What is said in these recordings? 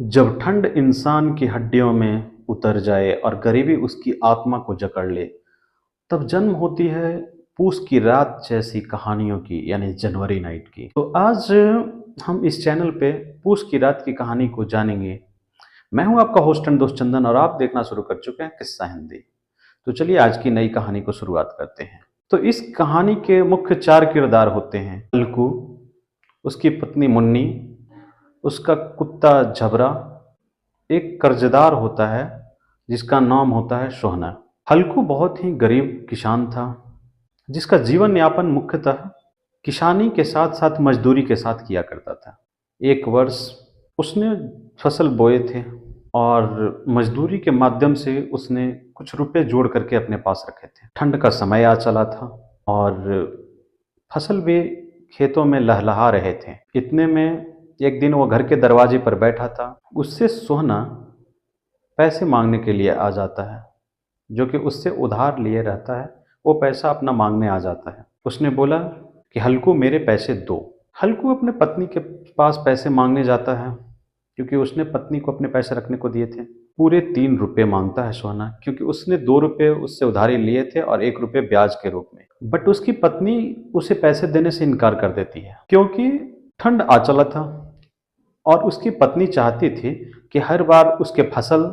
जब ठंड इंसान की हड्डियों में उतर जाए और गरीबी उसकी आत्मा को जकड़ ले, तब जन्म होती है पूस की रात जैसी कहानियों की, यानी जनवरी नाइट की। तो आज हम इस चैनल पे पूस की रात की कहानी को जानेंगे। मैं हूं आपका होस्ट एंड दोस्त चंदन, और आप देखना शुरू कर चुके हैं किस्सा हिंदी। तो चलिए आज की नई कहानी को शुरुआत करते हैं। तो इस कहानी के मुख्य चार किरदार होते हैं: हल्कू, उसकी पत्नी मुन्नी, उसका कुत्ता झबरा, एक कर्जदार होता है जिसका नाम होता है सोहना। हल्कू बहुत ही गरीब किसान था जिसका जीवन यापन मुख्यतः किसानी के साथ साथ मजदूरी के साथ किया करता था। एक वर्ष उसने फसल बोए थे और मजदूरी के माध्यम से उसने कुछ रुपए जोड़ करके अपने पास रखे थे। ठंड का समय आ चला था और फसल भी खेतों में लहलहा रहे थे। इतने में एक दिन वो घर के दरवाजे पर बैठा था। उससे सोहना पैसे मांगने के लिए आ जाता है, जो कि उससे उधार लिए रहता है। वो पैसा अपना मांगने आ जाता है। उसने बोला कि हल्कू मेरे पैसे दो। हल्कू अपने पत्नी के पास पैसे मांगने जाता है क्योंकि उसने पत्नी को अपने पैसे रखने को दिए थे। पूरे 3 रुपये मांगता है सोहना, क्योंकि उसने 2 रुपये उससे उधारी लिए थे और 1 रुपये ब्याज के रूप में। बट उसकी पत्नी उसे पैसे देने से इनकार कर देती है क्योंकि ठंड आ चला था और उसकी पत्नी चाहती थी कि हर बार उसके फसल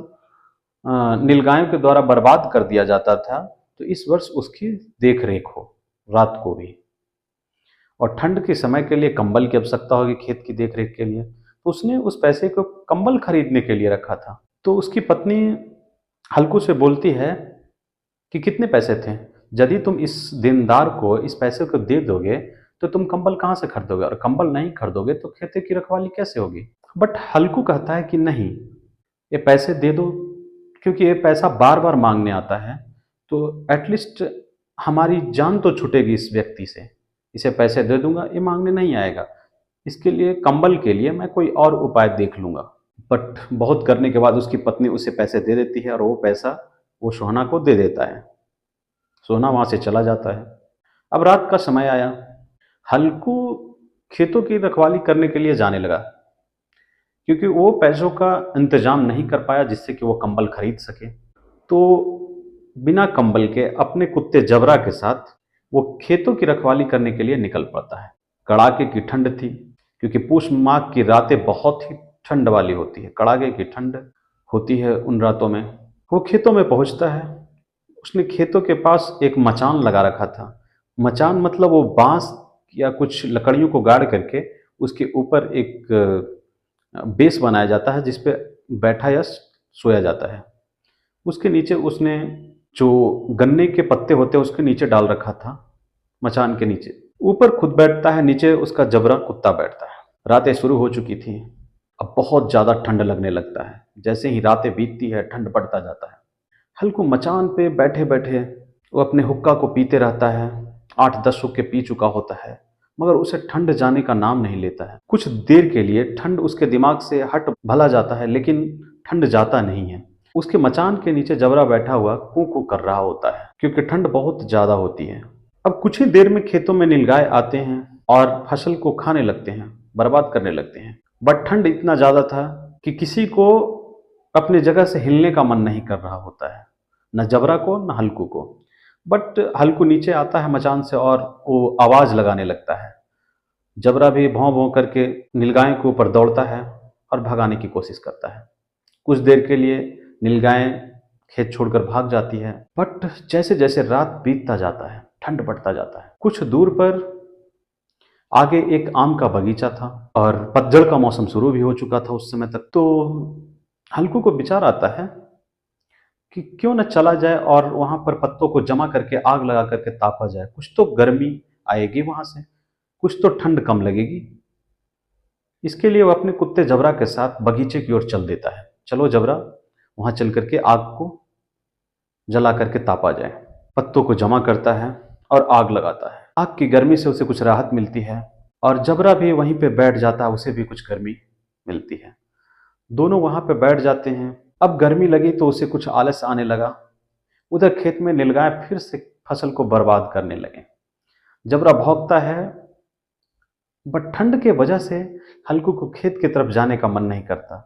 नीलगायों के द्वारा बर्बाद कर दिया जाता था, तो इस वर्ष उसकी देख रेख हो रात को भी। और ठंड के समय के लिए कंबल की आवश्यकता होगी खेत की देख रेख के लिए, तो उसने उस पैसे को कंबल खरीदने के लिए रखा था। तो उसकी पत्नी हल्कू से बोलती है कि कितने पैसे थे, यदि तुम इस देनदार को इस पैसे को दे दोगे तो तुम कंबल कहाँ से खरीदोगे, और कंबल नहीं खरीदोगे तो खेती की रखवाली कैसे होगी। बट हल्कू कहता है कि नहीं, ये पैसे दे दो, क्योंकि ये पैसा बार बार मांगने आता है, तो एटलीस्ट हमारी जान तो छूटेगी इस व्यक्ति से। इसे पैसे दे दूंगा, ये मांगने नहीं आएगा। इसके लिए कंबल के लिए मैं कोई और उपाय देख लूंगा। बट बहुत करने के बाद उसकी पत्नी उसे पैसे दे देती है और वो पैसा वो सोहना को दे देता है। सोहना वहां से चला जाता है। अब रात का समय आया। हल्कू खेतों की रखवाली करने के लिए जाने लगा क्योंकि वो पैसों का इंतजाम नहीं कर पाया जिससे कि वो कंबल खरीद सके। तो बिना कंबल के अपने कुत्ते जबरा के साथ वो खेतों की रखवाली करने के लिए निकल पड़ता है। कड़ाके की ठंड थी क्योंकि पूष माह की रातें बहुत ही ठंड वाली होती है। कड़ाके की ठंड होती है उन रातों में। वो खेतों में पहुंचता है। उसने खेतों के पास एक मचान लगा रखा था। मचान मतलब वो बांस या कुछ लकड़ियों को गाड़ करके उसके ऊपर एक बेस बनाया जाता है जिस पे बैठा या सोया जाता है। उसके नीचे उसने जो गन्ने के पत्ते होते हैं उसके नीचे डाल रखा था। मचान के नीचे ऊपर खुद बैठता है, नीचे उसका जबरा कुत्ता बैठता है। रातें शुरू हो चुकी थी। अब बहुत ज़्यादा ठंड लगने लगता है। जैसे ही रातें बीतती है ठंड बढ़ता जाता है। हल्कू मचान पे बैठे बैठे वो अपने हुक्का को पीते रहता है। 8-10 हुक्के पी चुका होता है, मगर उसे ठंड जाने का नाम नहीं लेता है। कुछ देर के लिए ठंड उसके दिमाग से हट भला जाता है, लेकिन ठंड जाता नहीं है। उसके मचान के नीचे जबरा बैठा हुआ कू कू कर रहा होता है क्योंकि ठंड बहुत ज्यादा होती है। अब कुछ ही देर में खेतों में नीलगाय आते हैं और फसल को खाने लगते हैं, बर्बाद करने लगते हैं। बट ठंड इतना ज्यादा था कि किसी को अपने जगह से हिलने का मन नहीं कर रहा होता है, न जबरा को न हल्कू को। बट हल्कू नीचे आता है मचान से और वो आवाज लगाने लगता है। जबरा भी भौं भौं करके नीलगाय के ऊपर दौड़ता है और भगाने की कोशिश करता है। कुछ देर के लिए नीलगाय खेत छोड़कर भाग जाती है। बट जैसे जैसे रात बीतता जाता है ठंड बढ़ता जाता है। कुछ दूर पर आगे एक आम का बगीचा था और पतझड़ का मौसम शुरू भी हो चुका था उस समय तक। तो हल्कू को विचार आता है कि क्यों न चला जाए और वहां पर पत्तों को जमा करके आग लगा करके तापा जाए। कुछ तो गर्मी आएगी वहां से, कुछ तो ठंड कम लगेगी। इसके लिए वो अपने कुत्ते जबरा के साथ बगीचे की ओर चल देता है। चलो जबरा, वहां चल करके आग को जला करके तापा जाए। पत्तों को जमा करता है और आग लगाता है। आग की गर्मी से उसे कुछ राहत मिलती है और जबरा भी वहीं पे बैठ जाता है, उसे भी कुछ गर्मी मिलती है। दोनों वहां पे बैठ जाते हैं। अब गर्मी लगी तो उसे कुछ आलस आने लगा। उधर खेत में नीलगाय फिर से फसल को बर्बाद करने लगे। जबरा भौंकता है, बट ठंड के वजह से हल्कू को खेत की तरफ जाने का मन नहीं करता।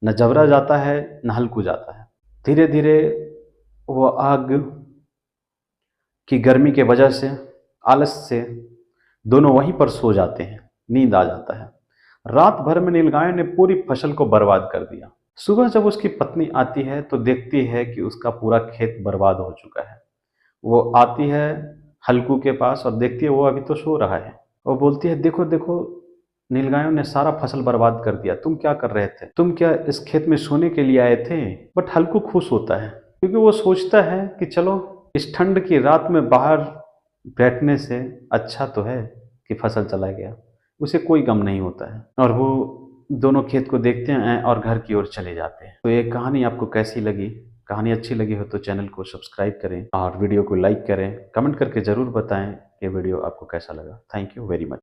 न जबरा जाता है न हल्कू जाता है। धीरे धीरे वो आग की गर्मी के वजह से, आलस से दोनों वहीं पर सो जाते हैं, नींद आ जाता है। रात भर में नीलगाय ने पूरी फसल को बर्बाद कर दिया। सुबह जब उसकी पत्नी आती है तो देखती है कि उसका पूरा खेत बर्बाद हो चुका है। वो आती है हल्कू के पास और देखती है वो अभी तो सो रहा है। वो बोलती है, देखो देखो, नीलगायों ने सारा फसल बर्बाद कर दिया, तुम क्या कर रहे थे? तुम क्या इस खेत में सोने के लिए आए थे? बट हल्कू खुश होता है क्योंकि वो सोचता है कि चलो इस ठंड की रात में बाहर बैठने से अच्छा तो है कि फसल चला गया। उसे कोई गम नहीं होता है और वो दोनों खेत को देखते हैं और घर की ओर चले जाते हैं। तो ये कहानी आपको कैसी लगी? कहानी अच्छी लगी हो तो चैनल को सब्सक्राइब करें और वीडियो को लाइक करें। कमेंट करके ज़रूर बताएं कि वीडियो आपको कैसा लगा। Thank you very much.